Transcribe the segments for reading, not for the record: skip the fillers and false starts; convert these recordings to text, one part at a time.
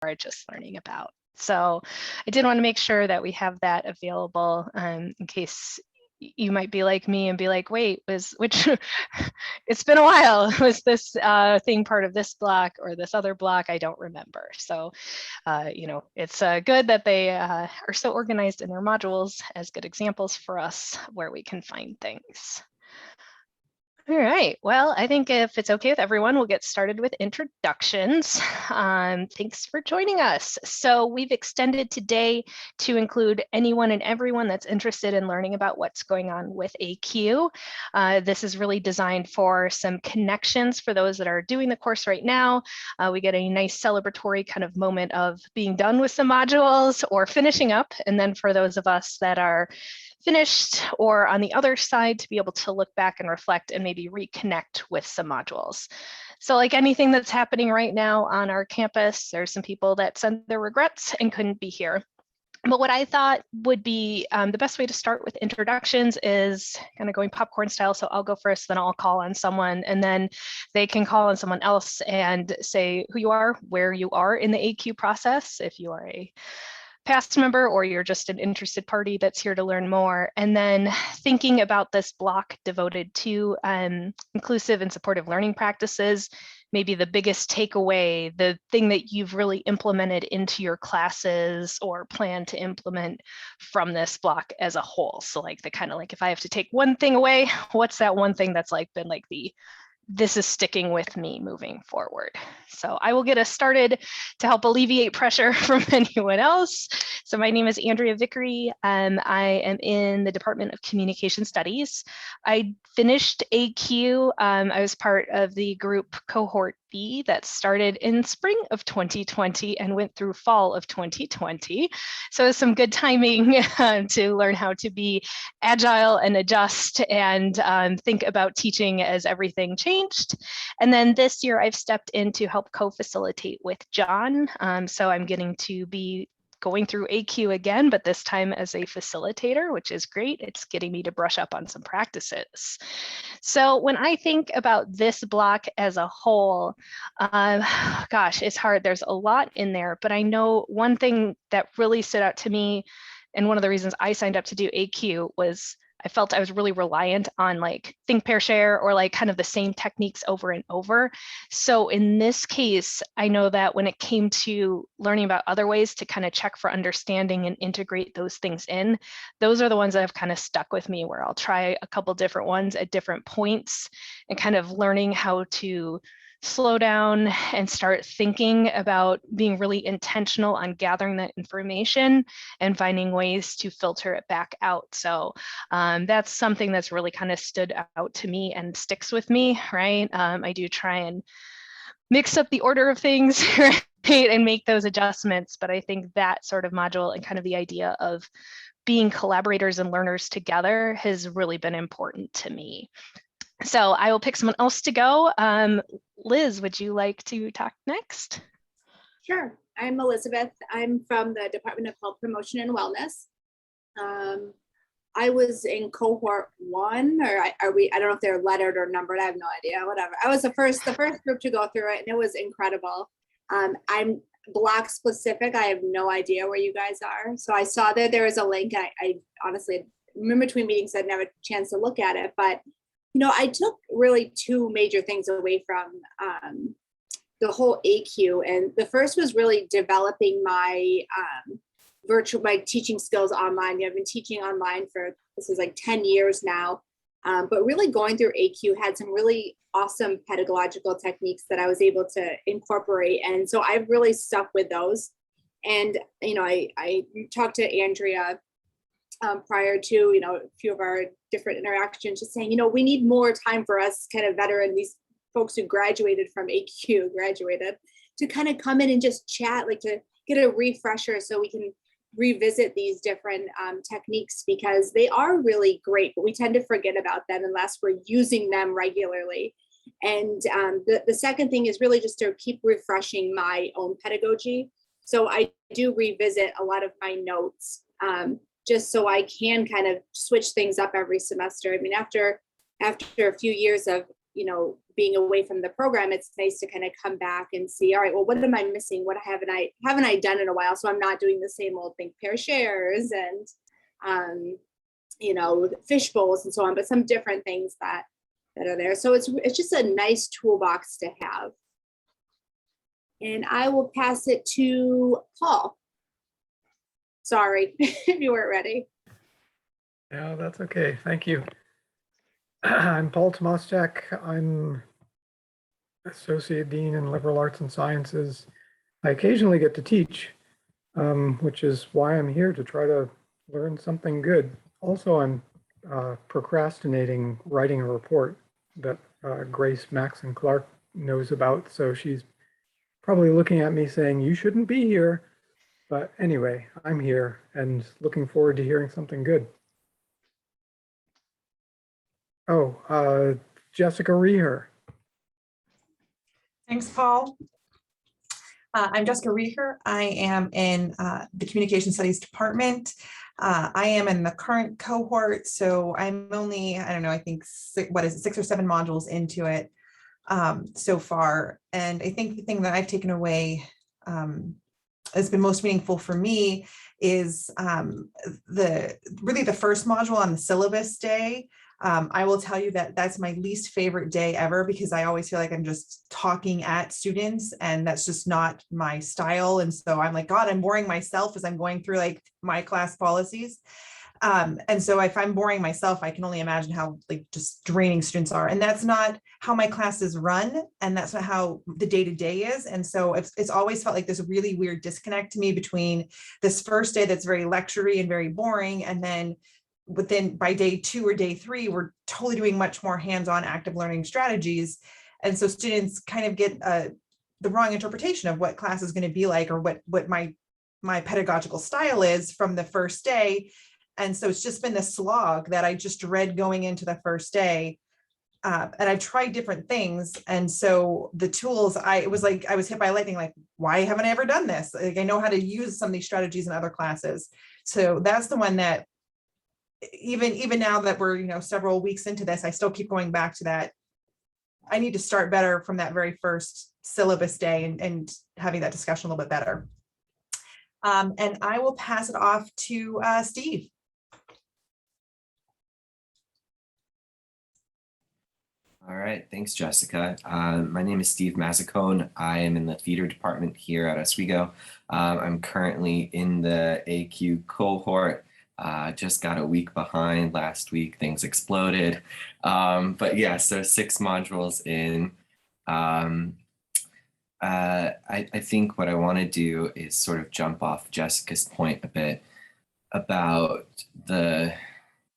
are just learning about. So I did want to make sure that we have that available in case you might be like me and be like, wait, it's been a while. Was this thing part of this block or this other block? I don't remember. So, it's good that they are so organized in their modules as good examples for us where we can find things. All right, well, I think if it's okay with everyone, we'll get started with introductions. Thanks for joining us. So we've extended today to include anyone and everyone that's interested in learning about what's going on with ACUE. This is really designed for some connections for those that are doing the course right now. We get a nice celebratory kind of moment of being done with some modules or finishing up. And then for those of us that are finished or on the other side, to be able to look back and reflect and maybe reconnect with some modules. So like anything that's happening right now on our campus, there's some people that sent their regrets and couldn't be here. But what I thought would be the best way to start with introductions is kind of going popcorn style. So I'll go first, then I'll call on someone, and then they can call on someone else and say who you are, where you are in the ACUE process, if you are a past member or you're just an interested party that's here to learn more. And then thinking about this block devoted to inclusive and supportive learning practices, maybe the biggest takeaway, the thing that you've really implemented into your classes or plan to implement from this block as a whole. So like the kind of like, if I have to take one thing away, what's that one thing that's like been like this is sticking with me moving forward. So I will get us started to help alleviate pressure from anyone else. So my name is Andrea Vickery. I am in the Department of Communication Studies. I finished ACUE. I was part of the group cohort B that started in spring of 2020 and went through fall of 2020. So some good timing to learn how to be agile and adjust and think about teaching as everything changed. And then this year I've stepped in to help co-facilitate with John. So I'm getting to be going through ACUE again, but this time as a facilitator, which is great. It's getting me to brush up on some practices. So when I think about this block as a whole, gosh, it's hard. There's a lot in there, but I know one thing that really stood out to me, and one of the reasons I signed up to do ACUE was I felt I was really reliant on like think, pair, share, or like kind of the same techniques over and over. So in this case, I know that when it came to learning about other ways to kind of check for understanding and integrate those things in, those are the ones that have kind of stuck with me, where I'll try a couple different ones at different points and kind of learning how to slow down and start thinking about being really intentional on gathering that information and finding ways to filter it back out. So that's something that's really kind of stood out to me and sticks with me, right? I do try and mix up the order of things, right, and make those adjustments. But I think that sort of module and kind of the idea of being collaborators and learners together has really been important to me. So I will pick someone else to go. Liz, would you like to talk next? Sure. I'm Elizabeth. I'm from the Department of Health Promotion and Wellness. I was in cohort 1, or I don't know if they're lettered or numbered. I have no idea, whatever. I was the first group to go through it, and it was incredible. I'm block specific. I have no idea where you guys are. So I saw that there was a link. I honestly, in between meetings, I'd never had a chance to look at it, but I took really 2 major things away from the whole ACUE. And the first was really developing my my teaching skills online. I've been teaching online for, this is like 10 years now, but really going through ACUE had some really awesome pedagogical techniques that I was able to incorporate. And so I've really stuck with those. And, I talked to Andrea prior to, a few of our different interactions, just saying, we need more time for us kind of veteran, these folks who graduated from ACUE, to kind of come in and just chat, like to get a refresher so we can revisit these different techniques, because they are really great, but we tend to forget about them unless we're using them regularly. And the second thing is really just to keep refreshing my own pedagogy. So I do revisit a lot of my notes, just so I can kind of switch things up every semester. I mean, after a few years of, being away from the program, it's nice to kind of come back and see, all right, well, what am I missing? What haven't I done in a while? So I'm not doing the same old think, pair, shares and, fish bowls and so on, but some different things that are there. So it's just a nice toolbox to have. And I will pass it to Paul. Sorry if you weren't ready. Yeah, that's okay. Thank you. I'm Paul Tomaszek. I'm Associate Dean in Liberal Arts and Sciences. I occasionally get to teach, which is why I'm here, to try to learn something good. Also, I'm procrastinating writing a report that Grace, Max, and Clark knows about. So she's probably looking at me saying, you shouldn't be here. But anyway, I'm here and looking forward to hearing something good. Oh, Jessica Reher. Thanks, Paul. I'm Jessica Reher. I am in the Communication Studies Department. I am in the current cohort, so I'm only, I don't know, I think, 6 or 7 modules into it so far. And I think the thing that I've taken away has been most meaningful for me is really the first module on the syllabus day. I will tell you that that's my least favorite day ever, because I always feel like I'm just talking at students, and that's just not my style. And so I'm like, God, I'm boring myself as I'm going through like my class policies. And so if I'm boring myself, I can only imagine how like just draining students are. And that's not how my classes run. And that's not how the day-to-day is. And so it's always felt like there's a really weird disconnect to me between this first day that's very lecture-y and very boring, and then by day 2 or day 3, we're totally doing much more hands-on active learning strategies. And so students kind of get the wrong interpretation of what class is going to be like, or what my pedagogical style is from the first day. And so it's just been this slog that I just dread going into the first day. And I've tried different things. And so the tools, it was like I was hit by lightning, like, why haven't I ever done this? Like, I know how to use some of these strategies in other classes. So that's the one that even now that we're, several weeks into this, I still keep going back to that. I need to start better from that very first syllabus day and having that discussion a little bit better. And I will pass it off to Steve. All right, thanks, Jessica. My name is Steve Massacone. I am in the theater department here at Oswego. I'm currently in the ACUE cohort. Just got a week behind. Last week, things exploded. But yeah, so 6 modules in. I think what I want to do is sort of jump off Jessica's point a bit about the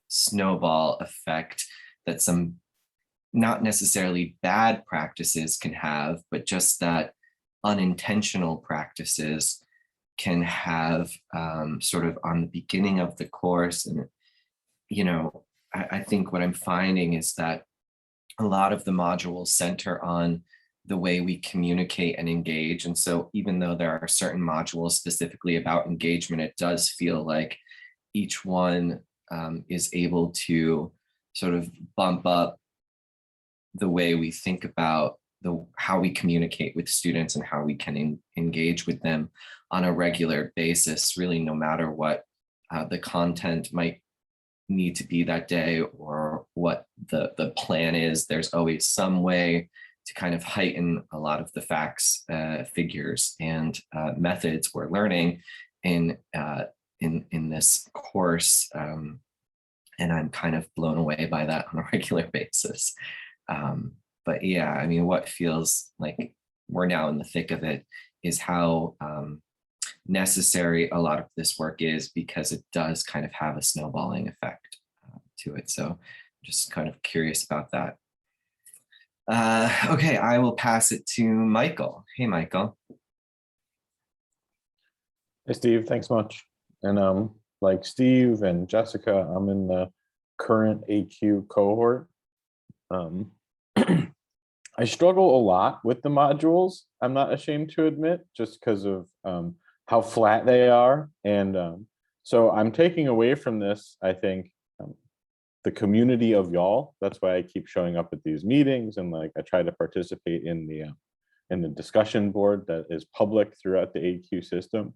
snowball effect that some not necessarily bad practices can have, but just that unintentional practices can have sort of on the beginning of the course. And, I think what I'm finding is that a lot of the modules center on the way we communicate and engage. And so even though there are certain modules specifically about engagement, it does feel like each one is able to sort of bump up the way we think about how we communicate with students and how we can engage with them on a regular basis, really, no matter what the content might need to be that day or what the plan is. There's always some way to kind of heighten a lot of the facts, figures, and methods we're learning in this course. And I'm kind of blown away by that on a regular basis. But yeah, I mean, what feels like we're now in the thick of it is how necessary a lot of this work is, because it does kind of have a snowballing effect to it. So just kind of curious about that. Okay, I will pass it to Michael. Hey, Michael. Hey, Steve, thanks much. And like Steve and Jessica, I'm in the current ACUE cohort. I struggle a lot with the modules, I'm not ashamed to admit, just because of how flat they are. And so I'm taking away from this, I think, the community of y'all. That's why I keep showing up at these meetings, and like I try to participate in the discussion board that is public throughout the ACUE system.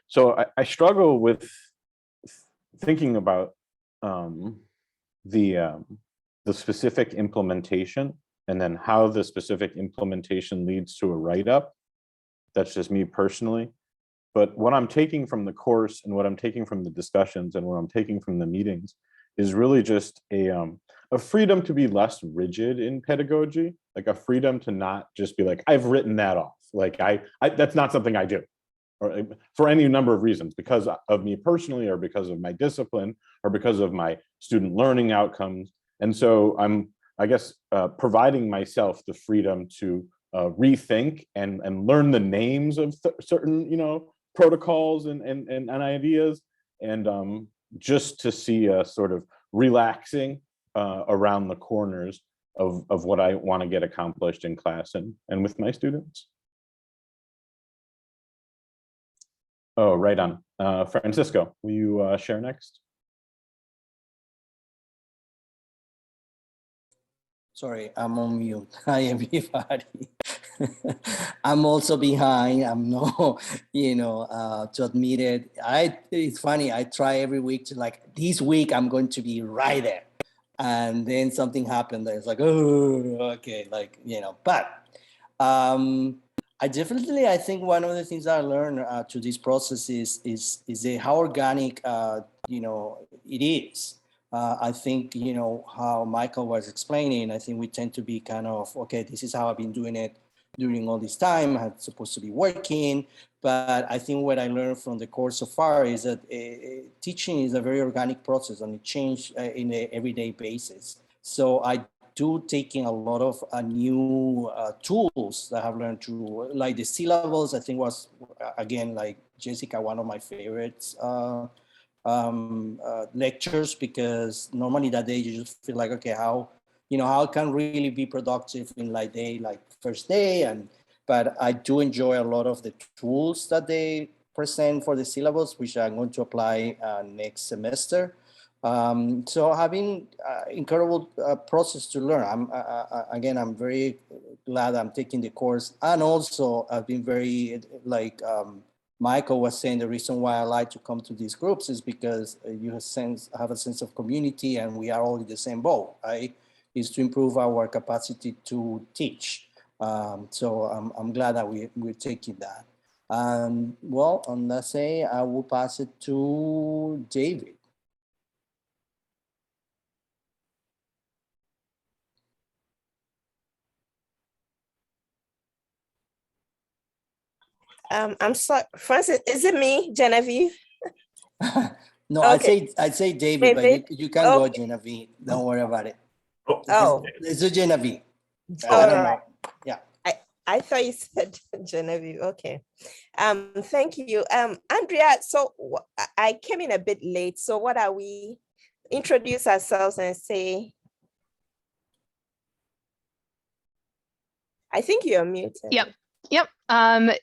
So I struggle with thinking about the specific implementation, and then how the specific implementation leads to a write-up. That's just me personally. But what I'm taking from the course, and what I'm taking from the discussions, and what I'm taking from the meetings is really just a freedom to be less rigid in pedagogy, like a freedom to not just be like, I've written that off. Like I that's not something I do, or for any number of reasons, because of me personally, or because of my discipline, or because of my student learning outcomes. And so I'm, I guess, providing myself the freedom to rethink and learn the names of certain, protocols and ideas, and just to see a sort of relaxing around the corners of what I want to get accomplished in class and with my students. Oh, right on. Francisco, will you share next? Sorry, I'm on mute. Hi, everybody. I'm also behind. I'm no, to admit it. It's funny. I try every week to like, this week I'm going to be right there. And then something happened that it's like, oh, okay, but I think one of the things I learned through this process is how organic, it is. I think, how Michael was explaining, I think we tend to be kind of, okay, this is how I've been doing it during all this time. I'm supposed to be working. But I think what I learned from the course so far is that teaching is a very organic process, and it changes in an everyday basis. So I do taking a lot of new tools that I've learned through, like the syllables, I think was, again, like Jessica, one of my favorites. Lectures, because normally that day you just feel like, okay, how can really be productive in like first day, but I do enjoy a lot of the tools that they present for the syllabus, which I'm going to apply next semester. So having incredible process to learn. I'm very glad I'm taking the course, and also I've been very Michael was saying, the reason why I like to come to these groups is because you have a sense of community, and we are all in the same boat, right? Is to improve our capacity to teach. So I'm glad that we're taking that. Well, on that say, I will pass it to David. I'm sorry, Francis, is it me, Genevieve? No, Okay. I'd say David, David? but you can go, Genevieve. Don't worry about it. Oh. It's a Genevieve. All I don't right. know. Yeah. I thought you said Genevieve. Okay. Thank you. Andrea, so I came in a bit late. So what are we? Introduce ourselves and say. I think you're muted. Yep.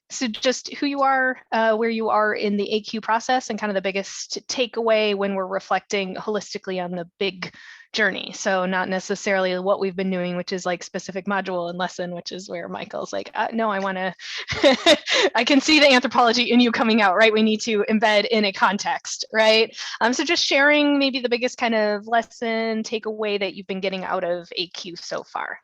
So just who you are, where you are in the ACUE process, and kind of the biggest takeaway when we're reflecting holistically on the big journey. So not necessarily what we've been doing, which is like specific module and lesson, which is where Michael's like, no, I want to, I can see the anthropology in you coming out, right? We need to embed in a context, right? So just sharing maybe the biggest kind of lesson takeaway that you've been getting out of ACUE so far.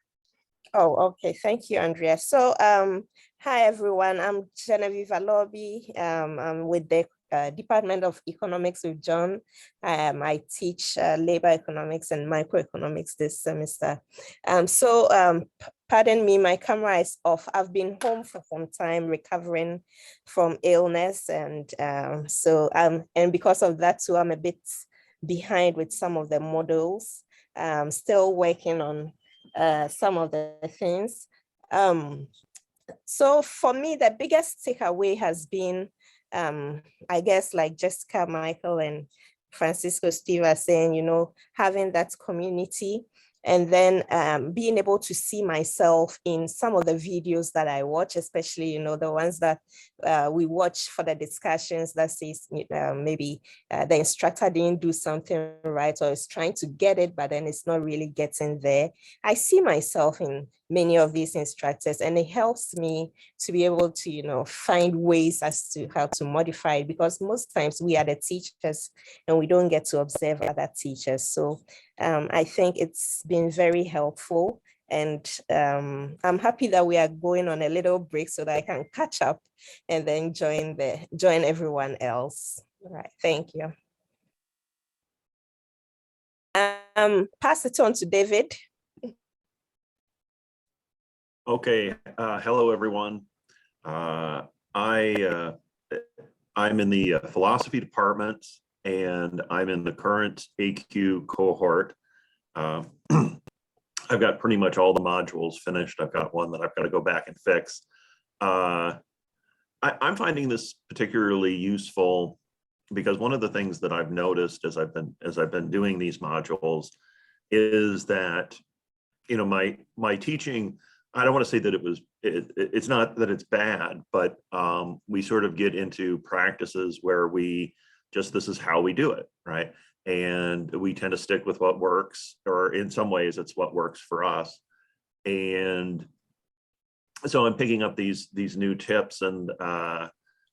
Oh, okay. Thank you, Andrea. So, hi, everyone. I'm Genevieve Alobi. I'm with the Department of Economics with John. I teach labor economics and microeconomics this semester. Pardon me, my camera is off. I've been home for some time recovering from illness. And and because of that too, I'm a bit behind with some of the models. Still working on some of the things. So for me, the biggest takeaway has been, I guess, like Jessica, Michael, and Francisco, Steve are saying, having that community And then being able to see myself in some of the videos that I watch, especially, you know, the ones that we watch for the discussions that says maybe the instructor didn't do something right or is trying to get it, but then it's not really getting there. I see myself in many of these instructors, and it helps me to be able to, you know, find ways as to how to modify it, because most times we are the teachers and we don't get to observe other teachers. So I think it's been very helpful, and I'm happy that we are going on a little break so that I can catch up and then join everyone else. All right, thank you. Pass it on to David. Okay, hello everyone. I'm in the philosophy department, and I'm in the current ACUE cohort. I've got pretty much all the modules finished. I've got one that I've got to go back and fix. I'm finding this particularly useful because one of the things that I've noticed as I've been doing these modules is that, you know, my teaching, I don't want to say that it's not that it's bad, but we sort of get into practices where this is how we do it, right? And we tend to stick with what works, or in some ways it's what works for us. And so I'm picking up these new tips, and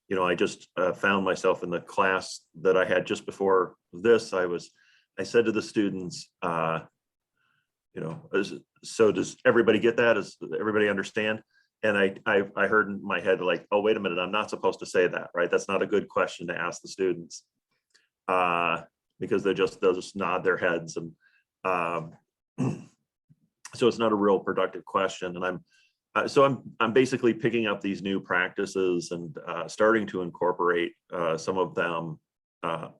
you know, I just found myself in the class that I had just before this. I said to the students, you know, so does everybody get that? Does everybody understand? And I heard in my head, like, oh, wait a minute, I'm not supposed to say that, right? That's not a good question to ask the students, because they'll just nod their heads. And so it's not a real productive question. And I'm basically picking up these new practices and starting to incorporate some of them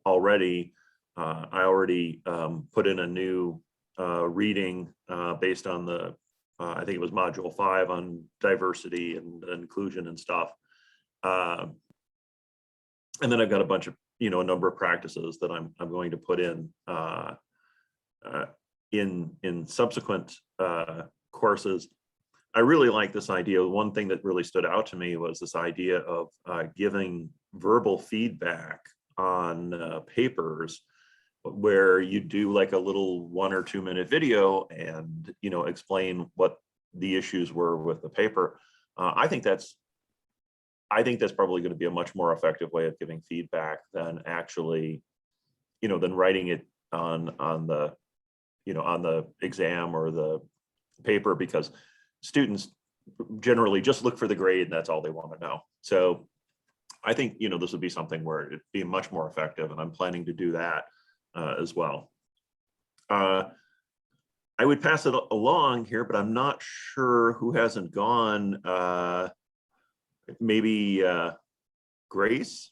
already. I already put in a new reading based on the I think it was module 5 on diversity and inclusion and stuff. And then I've got a bunch of, you know, a number of practices that I'm going to put in subsequent courses. I really like this idea. One thing that really stood out to me was this idea of giving verbal feedback on papers, where you do like a little 1 or 2 minute video and, you know, explain what the issues were with the paper. I think that's probably going to be a much more effective way of giving feedback than actually, you know, than writing it on the, you know, on the exam or the paper, because students generally just look for the grade and that's all they want to know. So I think, you know, this would be something where it'd be much more effective, and I'm planning to do that as well. I would pass it along here, but I'm not sure who hasn't gone. Maybe Grace?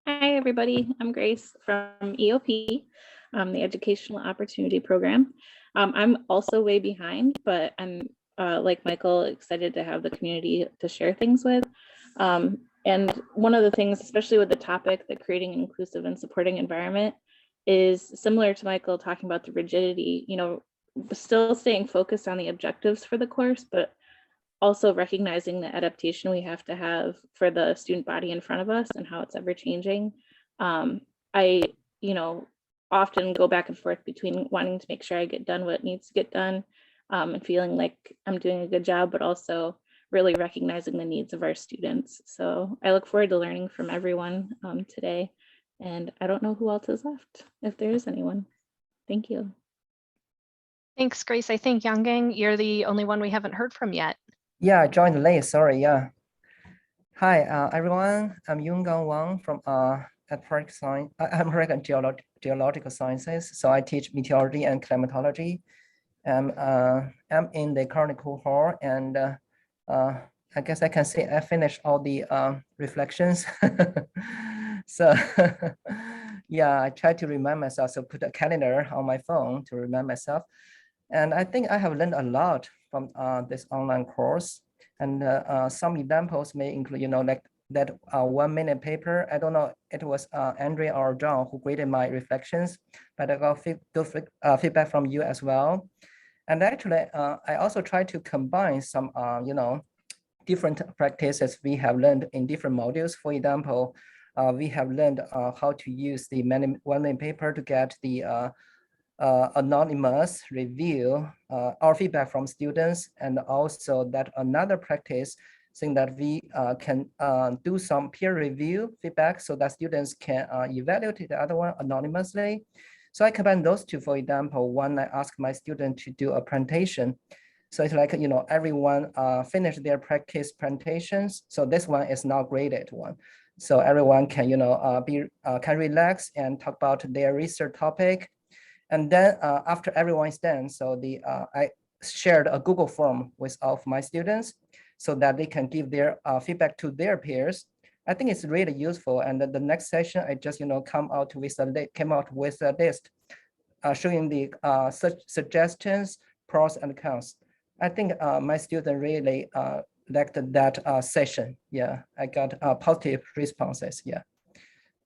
Hi, everybody. I'm Grace from EOP, the Educational Opportunity Program. I'm also way behind, but I'm, like Michael, excited to have the community to share things with. And one of the things, especially with the topic that creating an inclusive and supporting environment, is similar to Michael talking about the rigidity, you know, still staying focused on the objectives for the course, but also recognizing the adaptation we have to have for the student body in front of us and how it's ever changing. I, you know, often go back and forth between wanting to make sure I get done what needs to get done, and feeling like I'm doing a good job, but also really recognizing the needs of our students. So I look forward to learning from everyone today. And I don't know who else is left, if there is anyone. Thank you. Thanks, Grace. I think Yanggang, you're the only one we haven't heard from yet. Yeah, I joined late, sorry, yeah. Hi, everyone. I'm Yungang Wang from American Geological Sciences. So I teach meteorology and climatology. I'm in the current cohort, and I guess I can say I finished all the reflections. So yeah, I try to remind myself, so put a calendar on my phone to remind myself. And I think I have learned a lot from this online course. And some examples may include, you know, like that 1 minute paper. I don't know, it was Andrea or John who graded my reflections, but I got feedback from you as well. And actually, I also try to combine some, different practices we have learned in different modules. For example, we have learned how to use the 1 minute paper to get the anonymous review or feedback from students, and also that another practice saying that we can do some peer review feedback so that students can evaluate the other one anonymously. So I combine those two. For example, one, I ask my student to do a presentation. So it's like, everyone finish their practice presentations. So this one is not graded one. So everyone can, can relax and talk about their research topic. And then after everyone is done, so I shared a Google form with all of my students so that they can give their feedback to their peers. I think it's really useful. And the next session, I just came out with a list showing the suggestions, pros and cons. I think my student really liked that session. Yeah, I got positive responses. Yeah.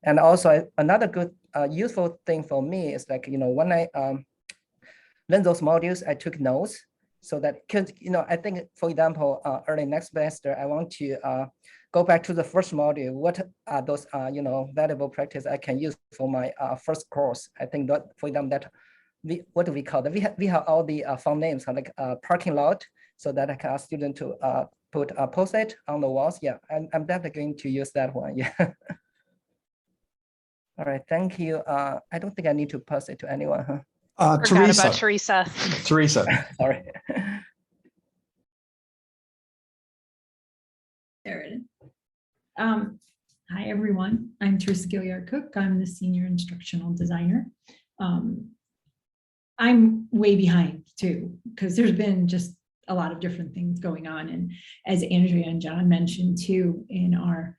And also another good useful thing for me is like, when I learn those modules, I took notes so that, because, I think, for example, early next semester, I want to go back to the first module. What are those, valuable practice I can use for my first course? I think that, for example, that what do we call that? We have all the fun names, like parking lot, so that I can ask student to put a post-it on the walls. Yeah, I'm definitely going to use that one. Yeah. All right, thank you. I don't think I need to pass it to anyone, huh? Forgot about Teresa. Teresa. Sorry. There it is. Hi, everyone. I'm Teresa Gilliard-Cook. I'm the senior instructional designer. I'm way behind too, because there's been just a lot of different things going on. And as Andrea and John mentioned too, in our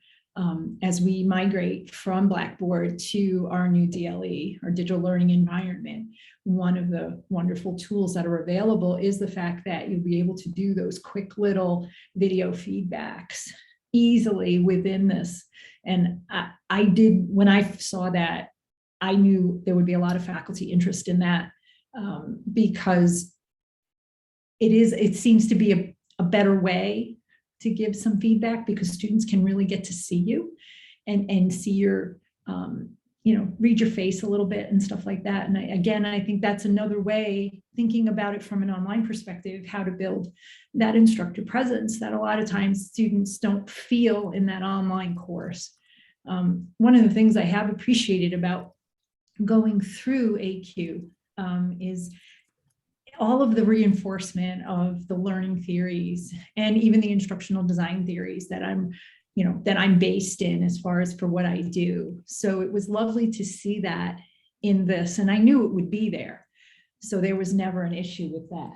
as we migrate from Blackboard to our new DLE, our digital learning environment, one of the wonderful tools that are available is the fact that you'll be able to do those quick little video feedbacks easily within this. And I did, when I saw that, I knew there would be a lot of faculty interest in that because it seems to be a better way to give some feedback, because students can really get to see you and see your, read your face a little bit and stuff like that. And I think that's another way, thinking about it from an online perspective, how to build that instructor presence that a lot of times students don't feel in that online course. One of the things I have appreciated about going through ACUE is all of the reinforcement of the learning theories and even the instructional design theories that I'm based in as far as for what I do. So it was lovely to see that in this, and I knew it would be there. So there was never an issue with that.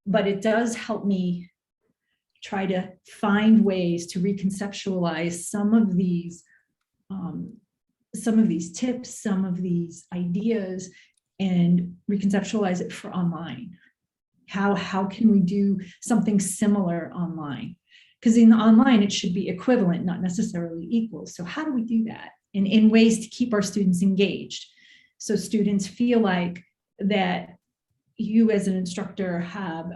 But it does help me try to find ways to reconceptualize some of these tips, some of these ideas, and reconceptualize it for online. How can we do something similar online? Because in the online, it should be equivalent, not necessarily equal. So how do we do that in ways to keep our students engaged? So students feel like that you as an instructor have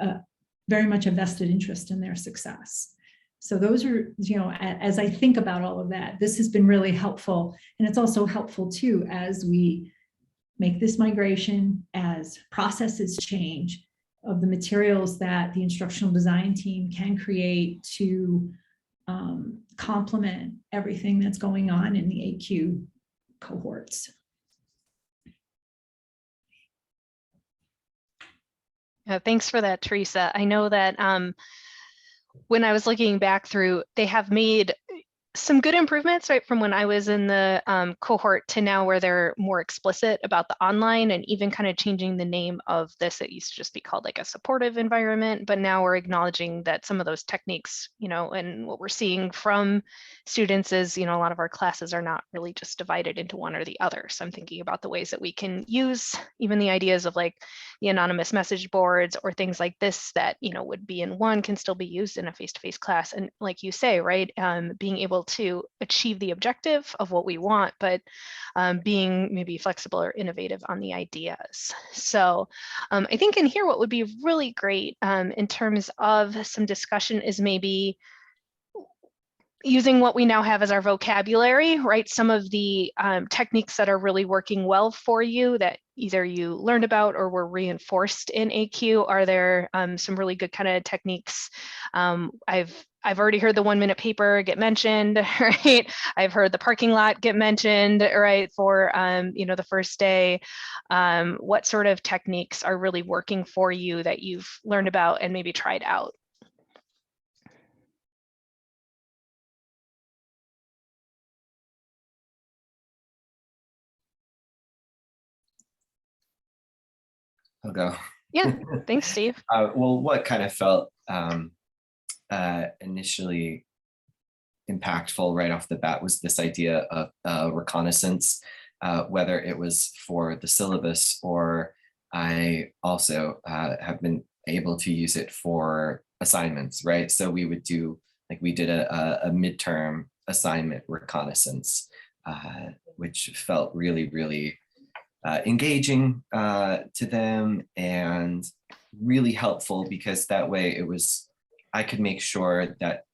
very much a vested interest in their success. So those are, as I think about all of that, this has been really helpful. And it's also helpful too, as we make this migration, as processes change, of the materials that the instructional design team can create to complement everything that's going on in the ACUE cohorts. Yeah, thanks for that, Teresa. I know that when I was looking back through, they have made some good improvements, right, from when I was in the cohort to now, where they're more explicit about the online, and even kind of changing the name of this. It used to just be called like a supportive environment, but now we're acknowledging that some of those techniques, and what we're seeing from students is, a lot of our classes are not really just divided into one or the other. So I'm thinking about the ways that we can use even the ideas of like the anonymous message boards or things like this that, would be in one can still be used in a face-to-face class. And like you say, right, being able to achieve the objective of what we want, but being maybe flexible or innovative on the ideas. So I think in here, what would be really great in terms of some discussion is maybe using what we now have as our vocabulary, right? Some of the techniques that are really working well for you that either you learned about or were reinforced in ACUE. Are there some really good kind of techniques? I've already heard the 1 minute paper get mentioned, right? I've heard the parking lot get mentioned, right? For the first day. What sort of techniques are really working for you that you've learned about and maybe tried out? I'll go. Yeah, thanks, Steve. Well, what kind of felt initially impactful right off the bat was this idea of reconnaissance, whether it was for the syllabus or I also have been able to use it for assignments, right? So we would do, like we did a midterm assignment reconnaissance, which felt really, really engaging to them and really helpful, because that way I could make sure that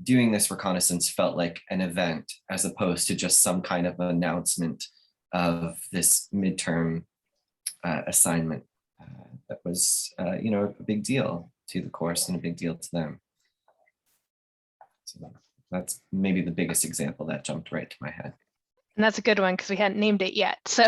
doing this reconnaissance felt like an event as opposed to just some kind of announcement of this midterm assignment that was a big deal to the course and a big deal to them. So that's maybe the biggest example that jumped right to my head. And that's a good one because we hadn't named it yet. So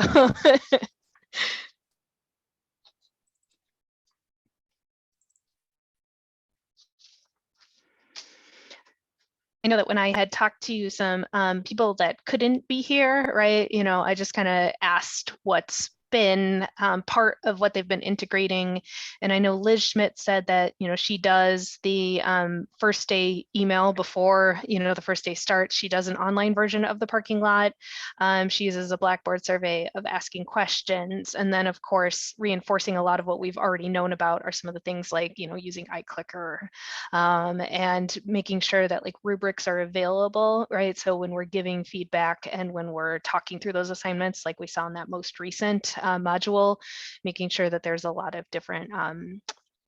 I know that when I had talked to some people that couldn't be here, right, I just kind of asked what's been part of what they've been integrating. And I know Liz Schmidt said that, she does the first day email before, the first day starts. She does an online version of the parking lot. She uses a Blackboard survey of asking questions. And then, of course, reinforcing a lot of what we've already known about are some of the things like, using iClicker and making sure that like rubrics are available, right? So when we're giving feedback and when we're talking through those assignments, like we saw in that most recent module, making sure that there's a lot of different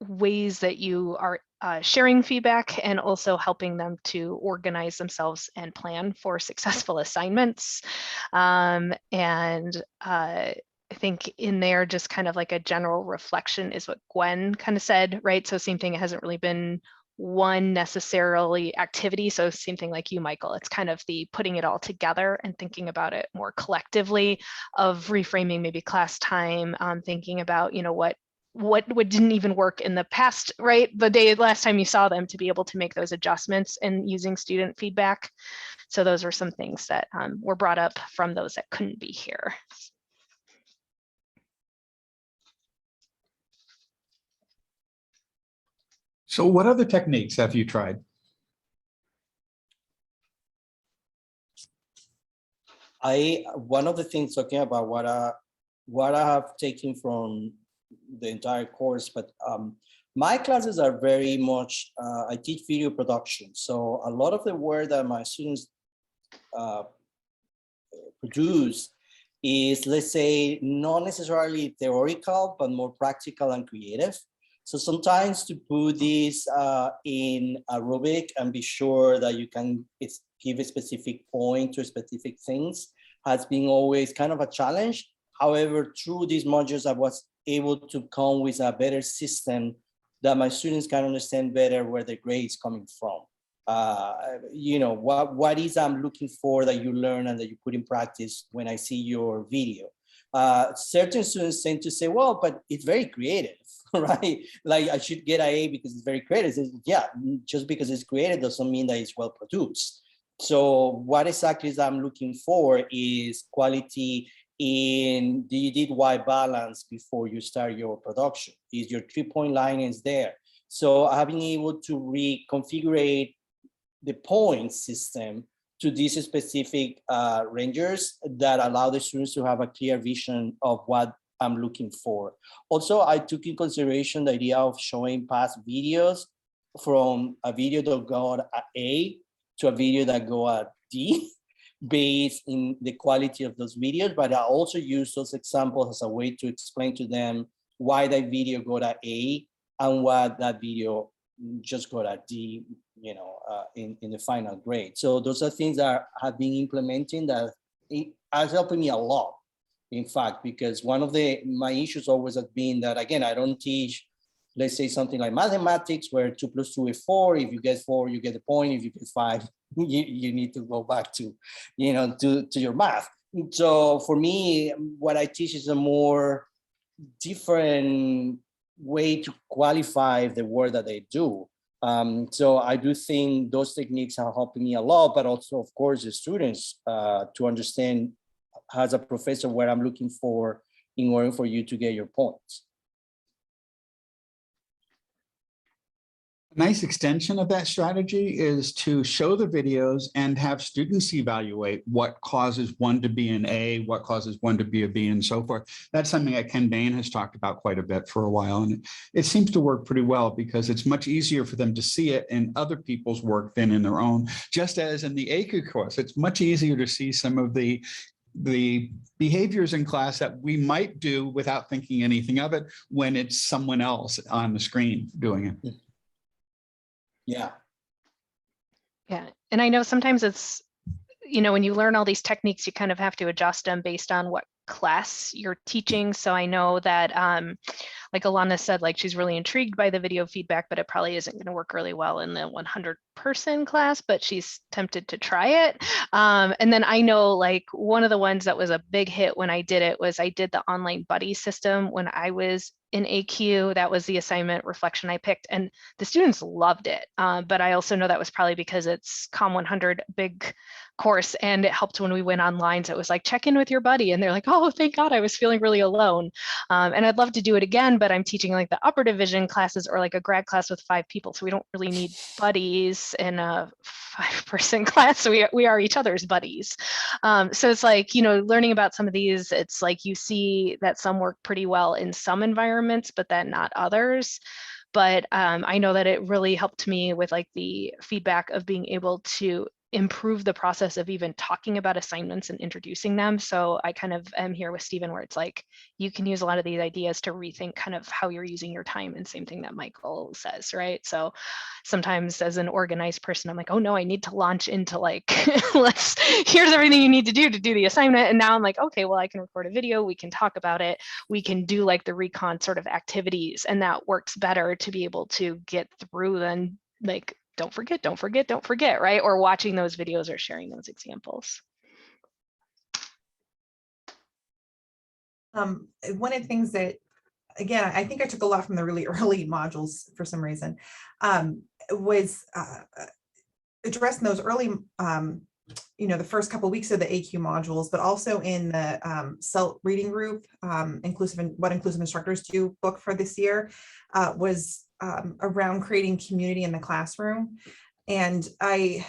ways that you are sharing feedback and also helping them to organize themselves and plan for successful assignments. And I think in there, just kind of like a general reflection is what Gwen kind of said, right? So same thing, it hasn't really been one necessarily activity. So same thing like you, Michael, it's kind of the putting it all together and thinking about it more collectively, of reframing maybe class time, thinking about, what didn't even work in the past, right? The last time you saw them, to be able to make those adjustments and using student feedback. So those are some things that were brought up from those that couldn't be here. So what other techniques have you tried? One of the things talking about what I have taken from the entire course, but my classes are very much, I teach video production. So a lot of the work that my students produce is, let's say, not necessarily theoretical, but more practical and creative. So sometimes to put this in a rubric and be sure that you can give a specific point to specific things has been always kind of a challenge. However, through these modules, I was able to come with a better system that my students can understand better where the grade is coming from. What is I'm looking for that you learn and that you put in practice when I see your video. Certain students tend to say, well, but it's very creative, right? Like I should get an A because it's very creative. Yeah, just because it's creative doesn't mean that it's well produced. So what exactly is I'm looking for is quality in, do you did white balance before you start your production? Is your 3-point line is there? So having able to reconfigure the point system to these specific rangers that allow the students to have a clear vision of what I'm looking for. Also, I took in consideration the idea of showing past videos from a video that got an A to a video that go at D based in the quality of those videos, but I also use those examples as a way to explain to them why that video got at A and why that video just got at D, in the final grade. So those are things that have been implementing that it has helped me a lot, in fact, because one of my issues always has been that, again, I don't teach, let's say something like mathematics where 2 + 2 is 4. If you get 4, you get the point. If you get 5, you need to go back to, to your math. So for me, what I teach is a more different way to qualify the work that they do. So I do think those techniques are helping me a lot, but also, of course, the students to understand as a professor what I'm looking for in order for you to get your points. A nice extension of that strategy is to show the videos and have students evaluate what causes one to be an A, what causes one to be a B, and so forth. That's something that Ken Bain has talked about quite a bit for a while, and it seems to work pretty well because it's much easier for them to see it in other people's work than in their own. Just as in the ACUE course, it's much easier to see some of the behaviors in class that we might do without thinking anything of it when it's someone else on the screen doing it. Yeah. Yeah. And I know sometimes it's, when you learn all these techniques, you kind of have to adjust them based on what class you're teaching. So I know that like Alana said, like she's really intrigued by the video feedback, but it probably isn't going to work really well in the 100-person class, but she's tempted to try it. And then I know like one of the ones that was a big hit when I did it was I did the online buddy system when I was in ACUE. That was the assignment reflection I picked, and the students loved it. But I also know that was probably because it's COM 100 big course, and it helped when we went online. So it was like, check in with your buddy, and they're like, oh, thank God, I was feeling really alone. And I'd love to do it again, but I'm teaching like the upper division classes or like a grad class with 5 people. So we don't really need buddies in a 5-person class. So we are each other's buddies. So it's like, learning about some of these, it's like you see that some work pretty well in some environments, but then not others. But I know that it really helped me with like the feedback of being able to improve the process of even talking about assignments and introducing them. So I kind of am here with Stephen where it's like, you can use a lot of these ideas to rethink kind of how you're using your time, and same thing that Michael says, right? So sometimes as an organized person, I'm like, oh no, I need to launch into like, here's everything you need to do the assignment. And now I'm like, okay, well, I can record a video, we can talk about it, we can do like the recon sort of activities, and that works better to be able to get through than like, don't forget, right? Or watching those videos or sharing those examples. One of the things that, again, I think I took a lot from the really early modules for some reason, was addressing those early, the first couple of weeks of the ACUE modules, but also in the CELT reading group, what inclusive instructors do book for this year, was around creating community in the classroom. And I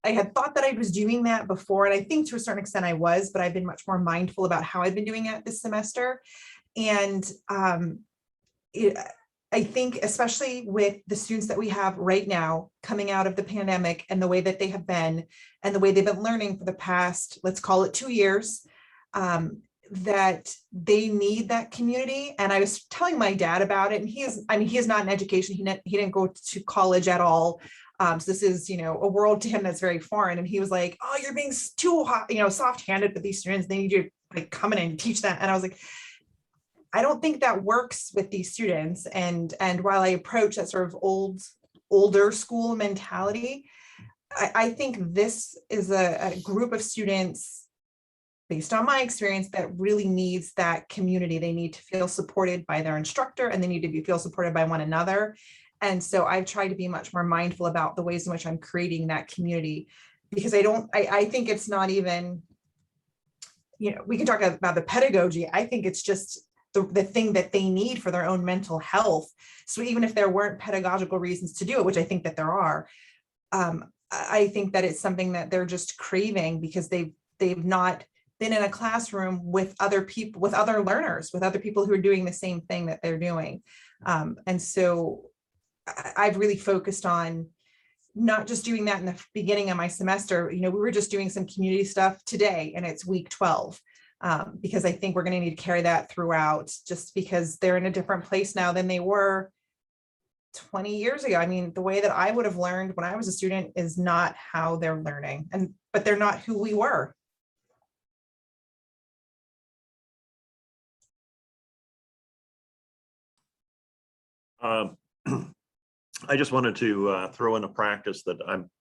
had thought that I was doing that before, and I think to a certain extent I was, but I've been much more mindful about how I've been doing it this semester. And I think especially with the students that we have right now coming out of the pandemic and the way that they have been and the way they've been learning for the past, let's call it 2 years, that they need that community. And I was telling my dad about it, and he is not in education. He didn't go to college at all. So this is, a world to him that's very foreign. And he was like, oh, you're being too soft-handed with these students. They need you to like come in and teach them. And I was like, I don't think that works with these students. And while I approach that sort of older school mentality, I think this is a group of students, based on my experience, that really needs that community. They need to feel supported by their instructor, and they need to feel supported by one another. And so I've tried to be much more mindful about the ways in which I'm creating that community, because I think it's not even, we can talk about the pedagogy. I think it's just the thing that they need for their own mental health. So even if there weren't pedagogical reasons to do it, which I think that there are, I think that it's something that they're just craving because they've not been in a classroom with other people, with other learners, with other people who are doing the same thing that they're doing. And so I've really focused on not just doing that in the beginning of my semester. We were just doing some community stuff today and it's week 12. Because I think we're going to need to carry that throughout, just because they're in a different place now than they were 20 years ago. I mean, the way that I would have learned when I was a student is not how they're learning, but they're not who we were. I just wanted to throw in a practice that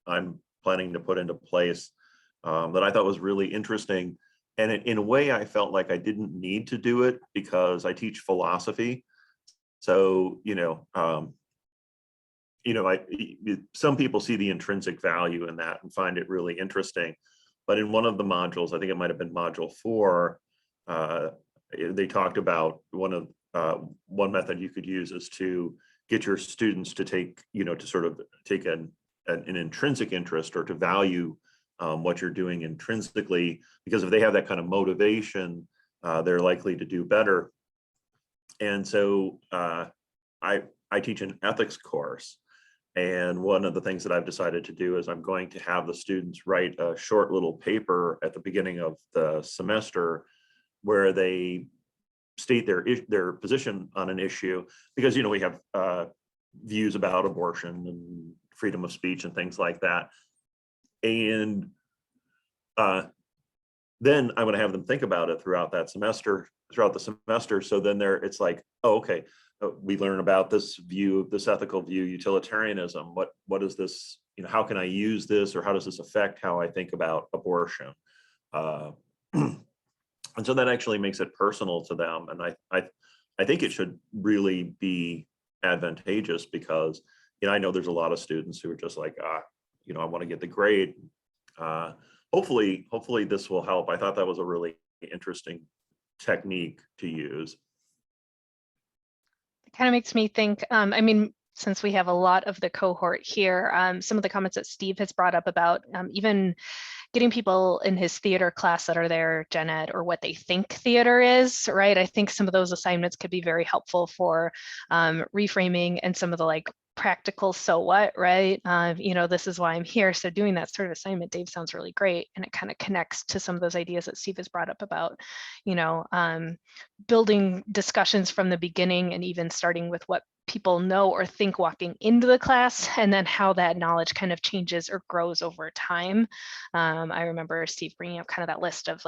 I'm planning to put into place that I thought was really interesting. And in a way, I felt like I didn't need to do it because I teach philosophy. So, some people see the intrinsic value in that and find it really interesting. But in one of the modules, I think it might have been module 4, they talked about one method you could use is to get your students to take, to sort of take an intrinsic interest or to value what you're doing intrinsically, because if they have that kind of motivation, they're likely to do better. And so I teach an ethics course. And one of the things that I've decided to do is I'm going to have the students write a short little paper at the beginning of the semester where they state their position on an issue, because, we have views about abortion and freedom of speech and things like that. And then I'm going to have them think about it throughout the semester. So then it's like, oh, okay, we learn about this view, this ethical view, utilitarianism. What is this? How can I use this, or how does this affect how I think about abortion? And so that actually makes it personal to them. And I think it should really be advantageous, because I know there's a lot of students who are just like, I want to get the grade. Hopefully this will help. I thought that was a really interesting technique to use. It kind of makes me think, since we have a lot of the cohort here, some of the comments that Steve has brought up about even getting people in his theater class that are there, gen ed, or what they think theater is, right? I think some of those assignments could be very helpful for reframing and some of the practical so what, right? This is why I'm here. So doing that sort of assignment, Dave, sounds really great. And it kind of connects to some of those ideas that Steve has brought up about, building discussions from the beginning and even starting with what people know or think walking into the class, and then how that knowledge kind of changes or grows over time. I remember Steve bringing up kind of that list of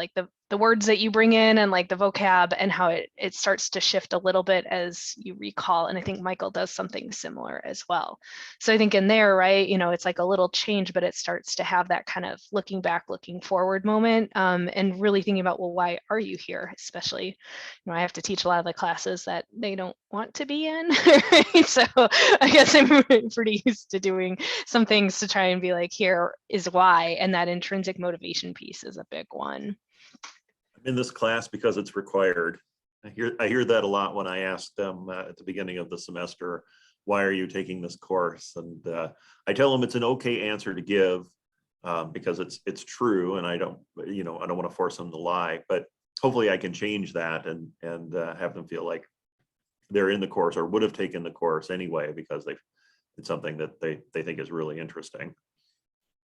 the words that you bring in and the vocab, and how it starts to shift a little bit as you recall. And I think Michael does something similar as well. So I think in there, right, it's like a little change, but it starts to have that kind of looking back, looking forward moment, and really thinking about, well, why are you here? Especially, I have to teach a lot of the classes that they don't want to be in. Right? So I guess I'm pretty used to doing some things to try and be like, here is why. And that intrinsic motivation piece is a big one. I'm in this class because it's required. I hear that a lot when I ask them at the beginning of the semester, why are you taking this course? And I tell them it's an okay answer to give, because it's true, and I don't want to force them to lie, but hopefully I can change that and have them feel like they're in the course or would have taken the course anyway, because it's something that they think is really interesting.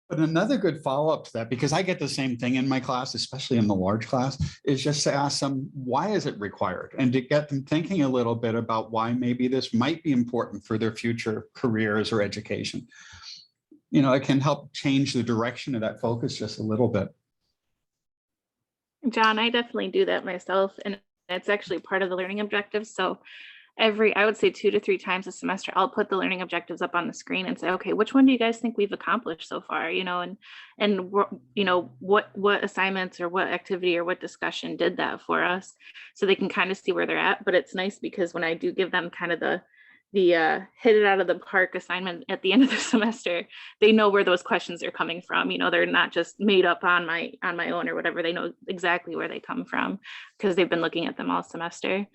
But another good follow-up to that, because I get the same thing in my class, especially in the large class, is just to ask them, why is it required? And to get them thinking a little bit about why maybe this might be important for their future careers or education. It can help change the direction of that focus just a little bit. John, I definitely do that myself, and it's actually part of the learning objectives. So I would say 2 to 3 times a semester, I'll put the learning objectives up on the screen and say, okay, which one do you guys think we've accomplished so far? And what assignments or what activity or what discussion did that for us, so they can kind of see where they're at. But it's nice because when I do give them kind of the hit it out of the park assignment at the end of the semester, they know where those questions are coming from. They're not just made up on my own or whatever. They know exactly where they come from because they've been looking at them all semester.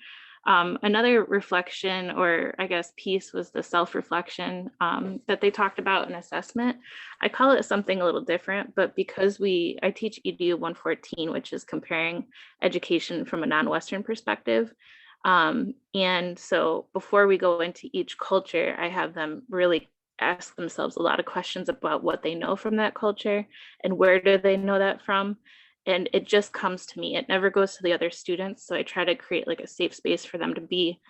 Another reflection, or I guess piece, was the self-reflection that they talked about in assessment. I call it something a little different, but because I teach EDU 114, which is comparing education from a non-Western perspective. And so before we go into each culture, I have them really ask themselves a lot of questions about what they know from that culture and where do they know that from. And it just comes to me. It never goes to the other students. So I try to create like a safe space for them to be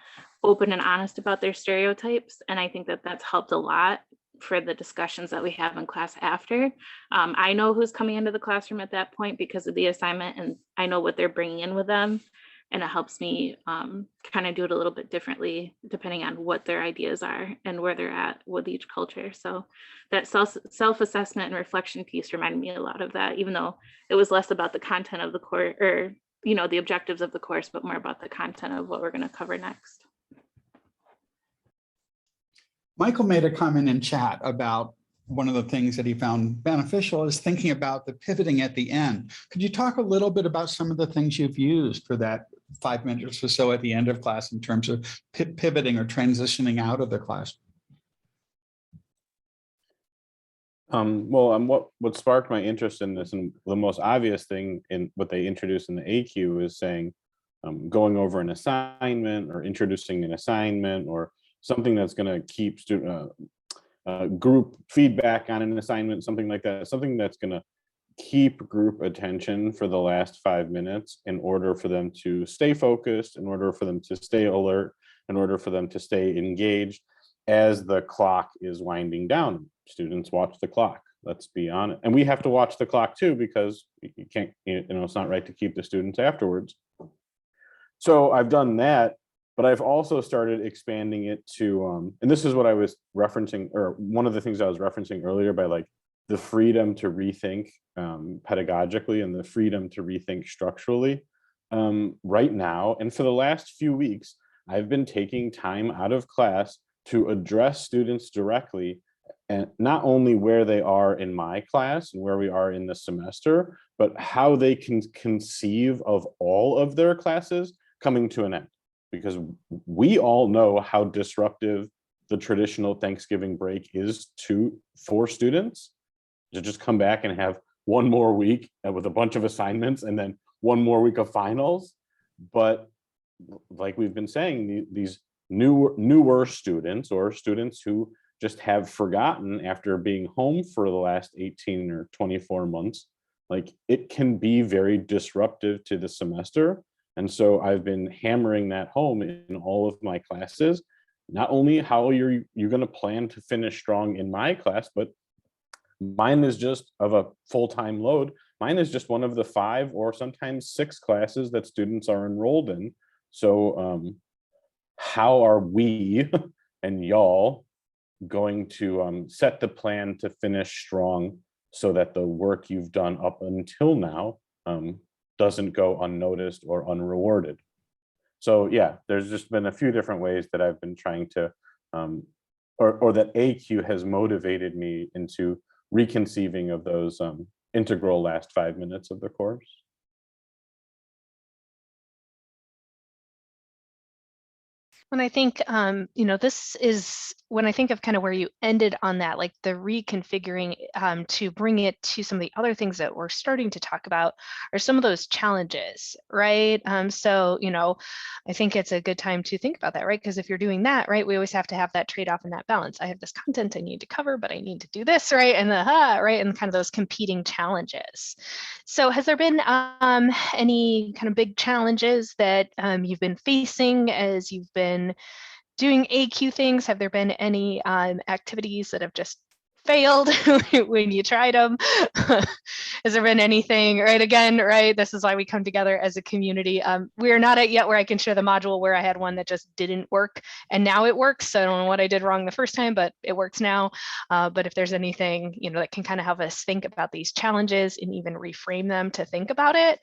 open and honest about their stereotypes. And I think that that's helped a lot for the discussions that we have in class after. I know who's coming into the classroom at that point because of the assignment, and I know what they're bringing in with them. And it helps me kind of do it a little bit differently depending on what their ideas are and where they're at with each culture. So that self-assessment and reflection piece reminded me a lot of that, even though it was less about the content of the course or, you know, the objectives of the course, but more about the content of what we're going to cover next. Michael made a comment in chat about one of the things that he found beneficial is thinking about the pivoting at the end. Could you talk a little bit about some of the things you've used for that 5 minutes or so at the end of class in terms of pivoting or transitioning out of the class? What sparked my interest in this, and the most obvious thing in what they introduced in the ACUE is saying, going over an assignment or introducing an assignment or something that's going to keep student group feedback on an assignment, something like that, something that's going to keep group attention for the last 5 minutes in order for them to stay focused, in order for them to stay alert, in order for them to stay engaged as the clock is winding down. Students watch the clock, let's be honest. And we have to watch the clock too, because you can't, you know, it's not right to keep the students afterwards. So I've done that, but I've also started expanding it to, and this is what I was referencing, or one of the things I was referencing earlier by like the freedom to rethink pedagogically and the freedom to rethink structurally. Right now, and for the last few weeks, I've been taking time out of class to address students directly, and not only where they are in my class and where we are in the semester, but how they can conceive of all of their classes coming to an end. Because we all know how disruptive the traditional Thanksgiving break is for students, to just come back and have one more week with a bunch of assignments and then one more week of finals. But like we've been saying, these newer students, or students who just have forgotten after being home for the last 18 or 24 months, like it can be very disruptive to the semester. And so I've been hammering that home in all of my classes. Not only how you're going to plan to finish strong in my class, but mine is just of a full-time load. Mine is just one of the 5 or sometimes 6 classes that students are enrolled in. So how are we and y'all going to set the plan to finish strong so that the work you've done up until now doesn't go unnoticed or unrewarded? So yeah, there's just been a few different ways that I've been trying to, or that ACUE has motivated me into reconceiving of those integral last 5 minutes of the course. And I think, you know, this is when I think of kind of where you ended on that, like the reconfiguring to bring it to some of the other things that we're starting to talk about are some of those challenges, right? So, you know, I think it's a good time to think about that, right? Because if you're doing that, right, we always have to have that trade-off and that balance. I have this content I need to cover, but I need to do this, right? And right, and kind of those competing challenges. So has there been any kind of big challenges that you've been facing as you've been doing ACUE things? Have there been any activities that have just failed when you tried them? Has there been anything, right? Again, right, this is why we come together as a community. We're not at yet where I can share the module where I had one that just didn't work and now it works. So I don't know what I did wrong the first time, but it works now. But if there's anything, you know, that can kind of have us think about these challenges and even reframe them to think about it.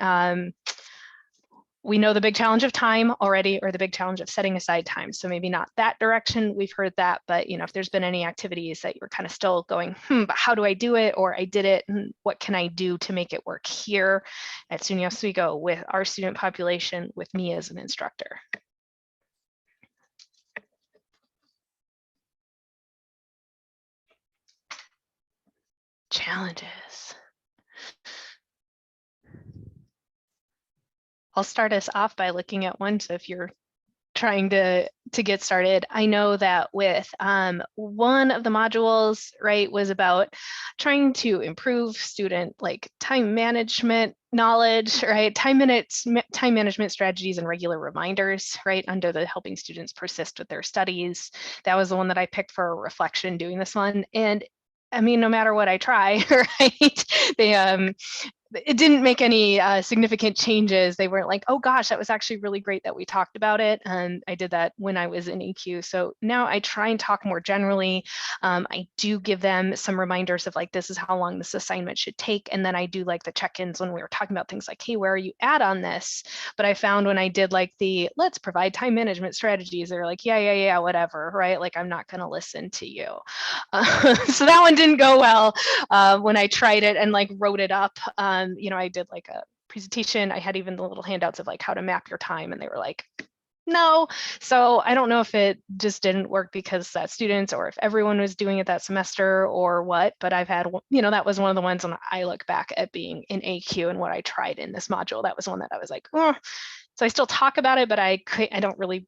We know the big challenge of time already, or the big challenge of setting aside time. So maybe not that direction, we've heard that, but you know, if there's been any activities that you're kind of still going, but how do I do it? Or I did it, and what can I do to make it work here at SUNY Oswego with our student population, with me as an instructor? Challenges. I'll start us off by looking at one. So if you're trying to get started. I know that with one of the modules, right, was about trying to improve student like time management knowledge, right, time management strategies and regular reminders, right, under the helping students persist with their studies. That was the one that I picked for a reflection doing this one. And I mean, no matter what I try, right, it didn't make any significant changes. They weren't like, oh gosh, that was actually really great that we talked about it. And I did that when I was in ACUE. So now I try and talk more generally. I do give them some reminders of like, this is how long this assignment should take. And then I do like the check-ins when we were talking about things like, hey, where are you at on this? But I found when I did like let's provide time management strategies, they're like, yeah, whatever, right? Like, I'm not gonna listen to you. So that one didn't go well when I tried it and like wrote it up. I did like a presentation. I had even the little handouts of like how to map your time, and they were like, no. So I don't know if it just didn't work because that students, or if everyone was doing it that semester or what, but I've had, that was one of the ones when I look back at being in ACUE and what I tried in this module, that was one that I was like, oh. So I still talk about it, but I don't really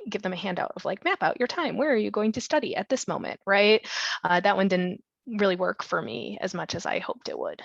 give them a handout of like, map out your time. Where are you going to study at this moment, right? That one didn't really work for me as much as I hoped it would.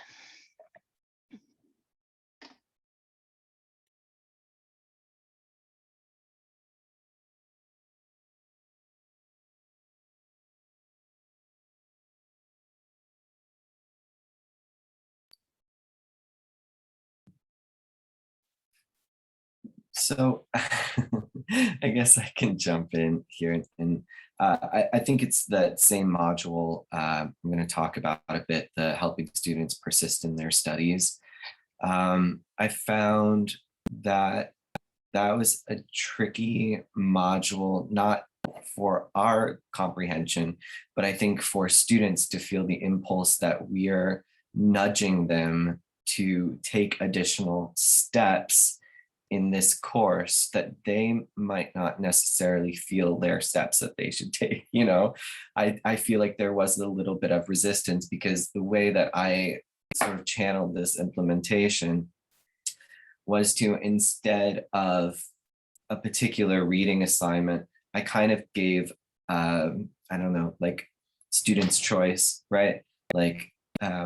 So I guess I can jump in here, and I think it's that same module I'm going to talk about a bit, the helping students persist in their studies. I found that was a tricky module, not for our comprehension, but I think for students to feel the impulse that we are nudging them to take additional steps in this course that they might not necessarily feel their steps that they should take. I feel like there was a little bit of resistance because the way that I sort of channeled this implementation was to, instead of a particular reading assignment, I kind of gave, I don't know, like students' choice, right? Like,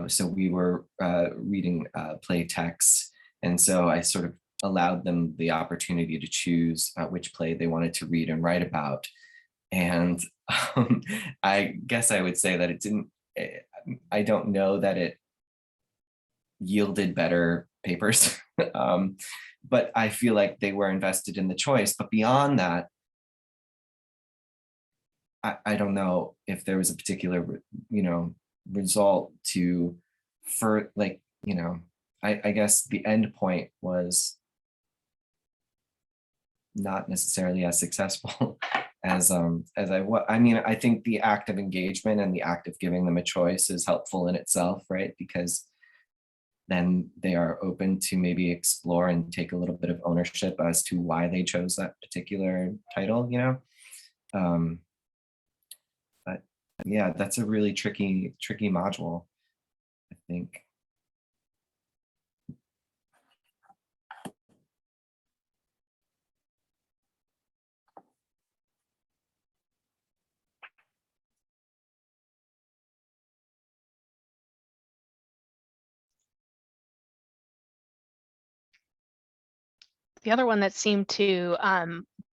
so we were reading play text. And so I sort of allowed them the opportunity to choose which play they wanted to read and write about. And I guess I would say that it didn't, I don't know that it yielded better papers, but I feel like they were invested in the choice. But beyond that, I don't know if there was a particular, result to, for like, I guess the end point was not necessarily as successful as I think the act of engagement and the act of giving them a choice is helpful in itself, right? Because then they are open to maybe explore and take a little bit of ownership as to why they chose that particular title, but yeah, that's a really tricky module, I think. The other one that seemed to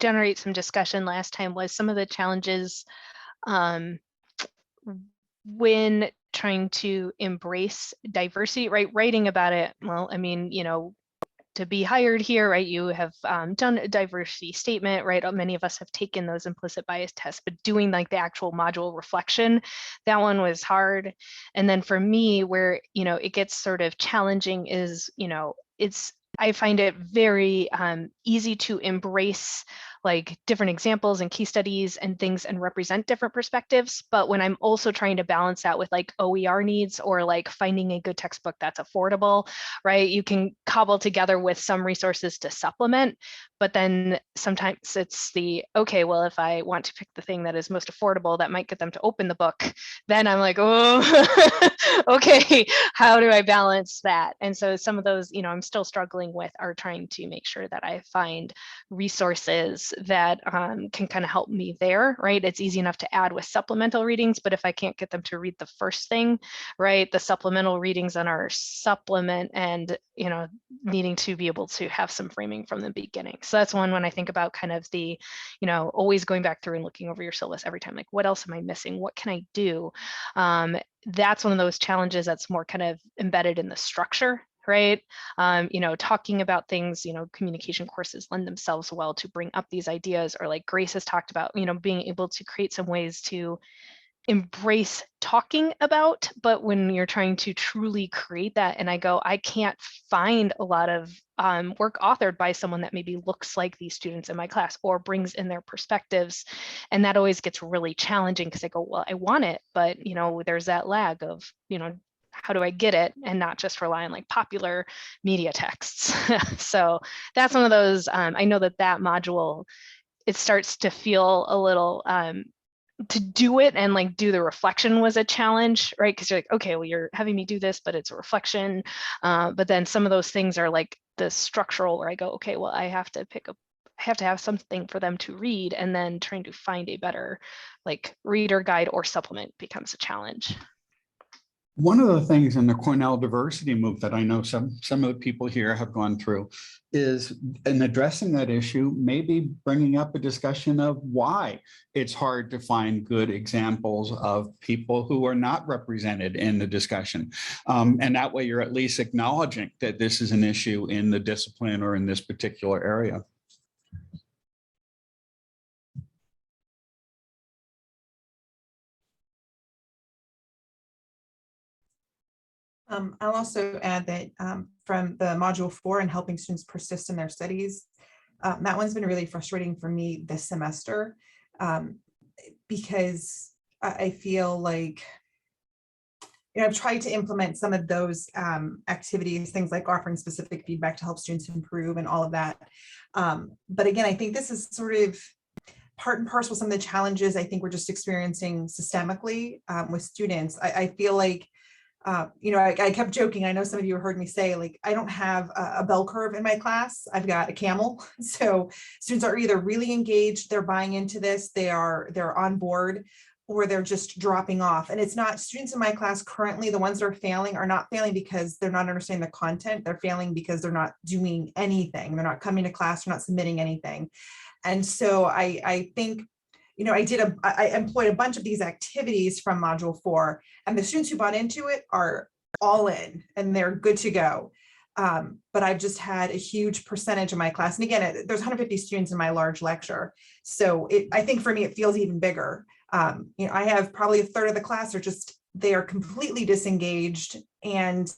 generate some discussion last time was some of the challenges when trying to embrace diversity, right? Writing about it, well, I mean, to be hired here, right, you have done a diversity statement, right? Many of us have taken those implicit bias tests, but doing like the actual module reflection, that one was hard. And then for me, where, it gets sort of challenging is, I find it very easy to embrace like different examples and key studies and things and represent different perspectives. But when I'm also trying to balance that with like OER needs or like finding a good textbook that's affordable, right? You can cobble together with some resources to supplement, but then sometimes it's okay, well, if I want to pick the thing that is most affordable, that might get them to open the book. Then I'm like, oh, okay, how do I balance that? And so some of those, I'm still struggling with, are trying to make sure that I find resources that can kind of help me there, right? It's easy enough to add with supplemental readings, but if I can't get them to read the first thing, right, the supplemental readings on our supplement and, you know, needing to be able to have some framing from the beginning. So that's one when I think about kind of the, you know, always going back through and looking over your syllabus every time, like, what else am I missing? What can I do? That's one of those challenges that's more kind of embedded in the structure, right? You know, talking about things, you know, communication courses lend themselves well to bring up these ideas, or like Grace has talked about, you know, being able to create some ways to embrace talking about, but when you're trying to truly create that, and I can't find a lot of work authored by someone that maybe looks like these students in my class or brings in their perspectives. And that always gets really challenging because I go, well, I want it, but, you know, there's that lag of, you know, how do I get it and not just rely on like popular media texts. So that's one of those, I know that module, it starts to feel a little, to do it and like do the reflection was a challenge, right? Because you're like, okay, well, you're having me do this, but it's a reflection. But then some of those things are like the structural where I go, okay, well, I have to have something for them to read, and then trying to find a better like reader guide or supplement becomes a challenge. One of the things in the Cornell diversity move that I know some of the people here have gone through is, in addressing that issue, maybe bringing up a discussion of why it's hard to find good examples of people who are not represented in the discussion. And that way you're at least acknowledging that this is an issue in the discipline or in this particular area. I'll also add that from the module 4 and helping students persist in their studies, that one's been really frustrating for me this semester, because I feel like, you know, I've tried to implement some of those activities, things like offering specific feedback to help students improve and all of that. But again, I think this is sort of part and parcel with some of the challenges I think we're just experiencing systemically with students. I feel like, you know, I kept joking. I know some of you heard me say, like, I don't have a bell curve in my class. I've got a camel. So students are either really engaged, they're buying into this, they're on board, or they're just dropping off. And it's not, students in my class currently, the ones that are failing are not failing because they're not understanding the content. They're failing because they're not doing anything. They're not coming to class, they're not submitting anything. And so I think, you know, I employed a bunch of these activities from module 4, and the students who bought into it are all in and they're good to go. But I've just had a huge percentage of my class. And again, there's 150 students in my large lecture. So I think for me, it feels even bigger. You know, I have probably a third of the class they are completely disengaged. And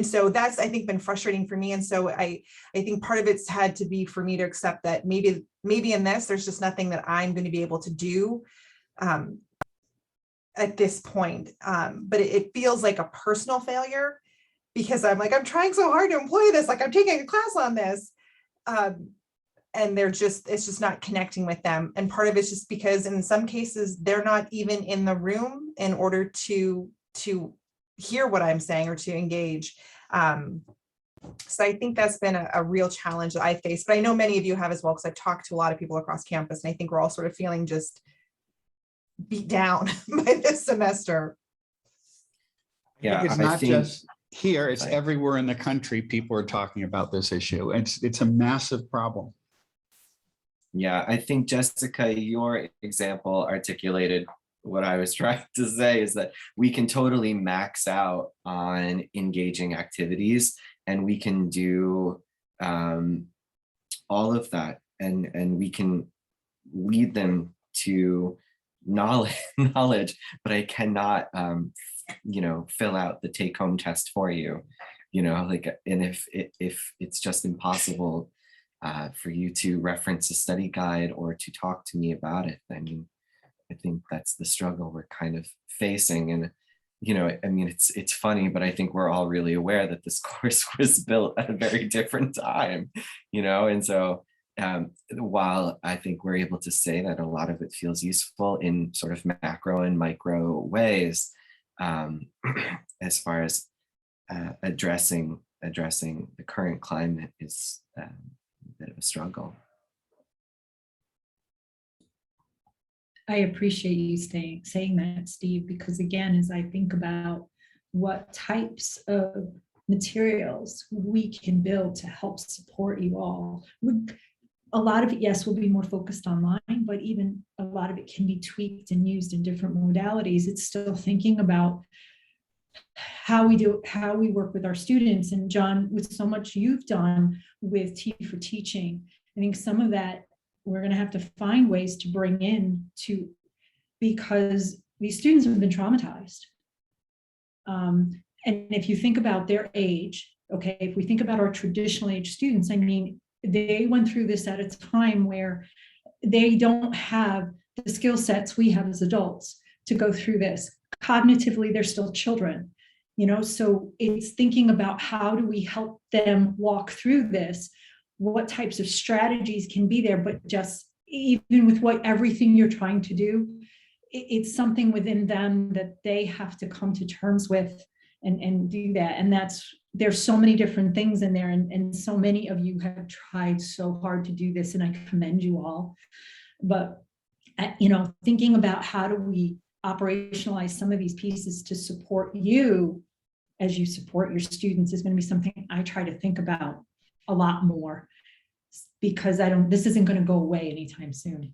so that's, I think, been frustrating for me. And so I think part of it's had to be for me to accept that maybe in this, there's just nothing that I'm going to be able to do at this point. But it feels like a personal failure because I'm like, I'm trying so hard to employ this, like I'm taking a class on this. And it's just not connecting with them. And part of it's just because in some cases, they're not even in the room in order to hear what I'm saying or to engage. So I think that's been a real challenge that I faced, but I know many of you have as well, because I've talked to a lot of people across campus, and I think we're all sort of feeling just beat down by this semester. Yeah, it's not just here, it's everywhere in the country. People are talking about this issue. It's a massive problem. Yeah, I think, Jessica, your example articulated what I was trying to say, is that we can totally max out on engaging activities, and we can do all of that, and we can lead them to knowledge, but I cannot you know, fill out the take-home test for you, you know, like, and if it's just impossible for you to reference a study guide or to talk to me about it, I mean, I think that's the struggle we're kind of facing. And, you know, I mean, it's funny, but I think we're all really aware that this course was built at a very different time, you know, and so while I think we're able to say that a lot of it feels useful in sort of macro and micro ways, as far as addressing the current climate is bit of a struggle. I appreciate you saying that, Steve, because again, as I think about what types of materials we can build to help support you all, a lot of it, yes, will be more focused online, but even a lot of it can be tweaked and used in different modalities. It's still thinking about how we work with our students. And John, with so much you've done with T for Teaching, I think some of that we're going to have to find ways to bring in because these students have been traumatized. And if you think about their age, okay, if we think about our traditional age students, I mean, they went through this at a time where they don't have the skill sets we have as adults to go through this. Cognitively, they're still children, so it's thinking about how do we help them walk through this, what types of strategies can be there, but just even with everything you're trying to do, it's something within them that they have to come to terms with and do that. And there's so many different things in there, and so many of you have tried so hard to do this, and I commend you all. But thinking about how do we operationalize some of these pieces to support you as you support your students is going to be something I try to think about a lot more, because this isn't going to go away anytime soon.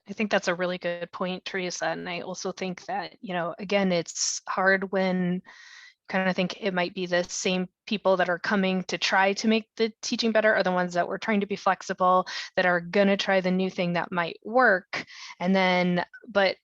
I think that's a really good point, Teresa. And I also think that, again, it's hard when kind of think it might be the same people that are coming to try to make the teaching better are the ones that we're trying to be flexible, that are going to try the new thing that might work. And then, but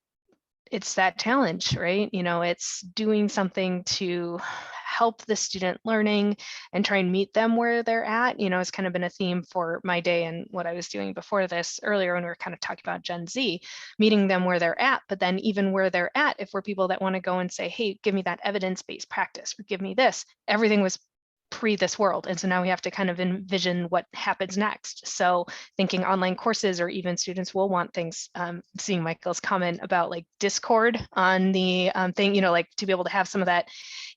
it's that challenge, right? It's doing something to help the student learning and try and meet them where they're at. It's kind of been a theme for my day and what I was doing before this earlier when we were kind of talking about Gen Z, meeting them where they're at. But then even where they're at, if we're people that want to go and say, hey, give me that evidence-based practice, or give me this, everything was pre this world. And so now we have to kind of envision what happens next. So thinking online courses, or even students will want things, seeing Michael's comment about like Discord on the thing, like to be able to have some of that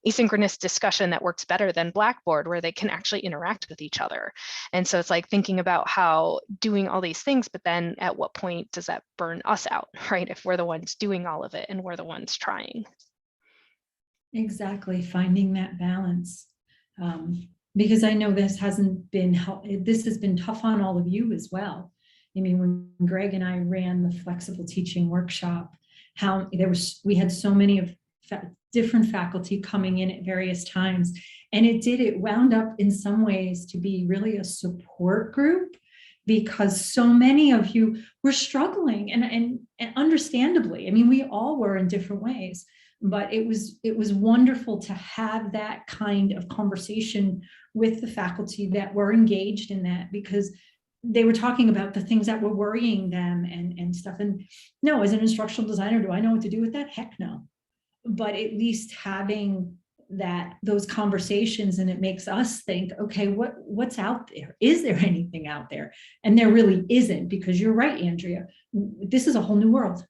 asynchronous discussion that works better than Blackboard, where they can actually interact with each other. And so it's like thinking about how doing all these things, but then at what point does that burn us out, right? If we're the ones doing all of it and we're the ones trying. Exactly, finding that balance. Because I know this has been tough on all of you as well. I mean, when Greg and I ran the flexible teaching workshop, we had so many of different faculty coming in at various times, and it wound up in some ways to be really a support group, because so many of you were struggling, and understandably. I mean, we all were in different ways. But it was wonderful to have that kind of conversation with the faculty that were engaged in that, because they were talking about the things that were worrying them and stuff. And no, as an instructional designer, do I know what to do with that? Heck no. But at least having those conversations, and it makes us think, okay, what's out there? Is there anything out there? And there really isn't, because you're right, Andrea. This is a whole new world.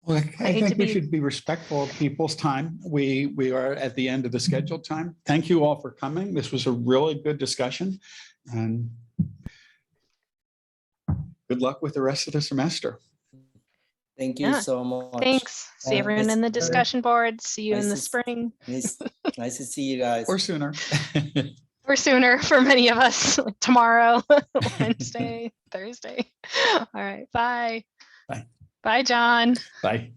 Well, I think we be- should be respectful of people's time. We are at the end of the scheduled time. Thank you all for coming. This was a really good discussion, and good luck with the rest of the semester. Thank you so much. Thanks. See everyone in the discussion board. See you in the spring. Nice to see you guys. Or sooner. Or sooner for many of us, like tomorrow, Wednesday, Thursday. All right. Bye. Bye. Bye, John. Bye.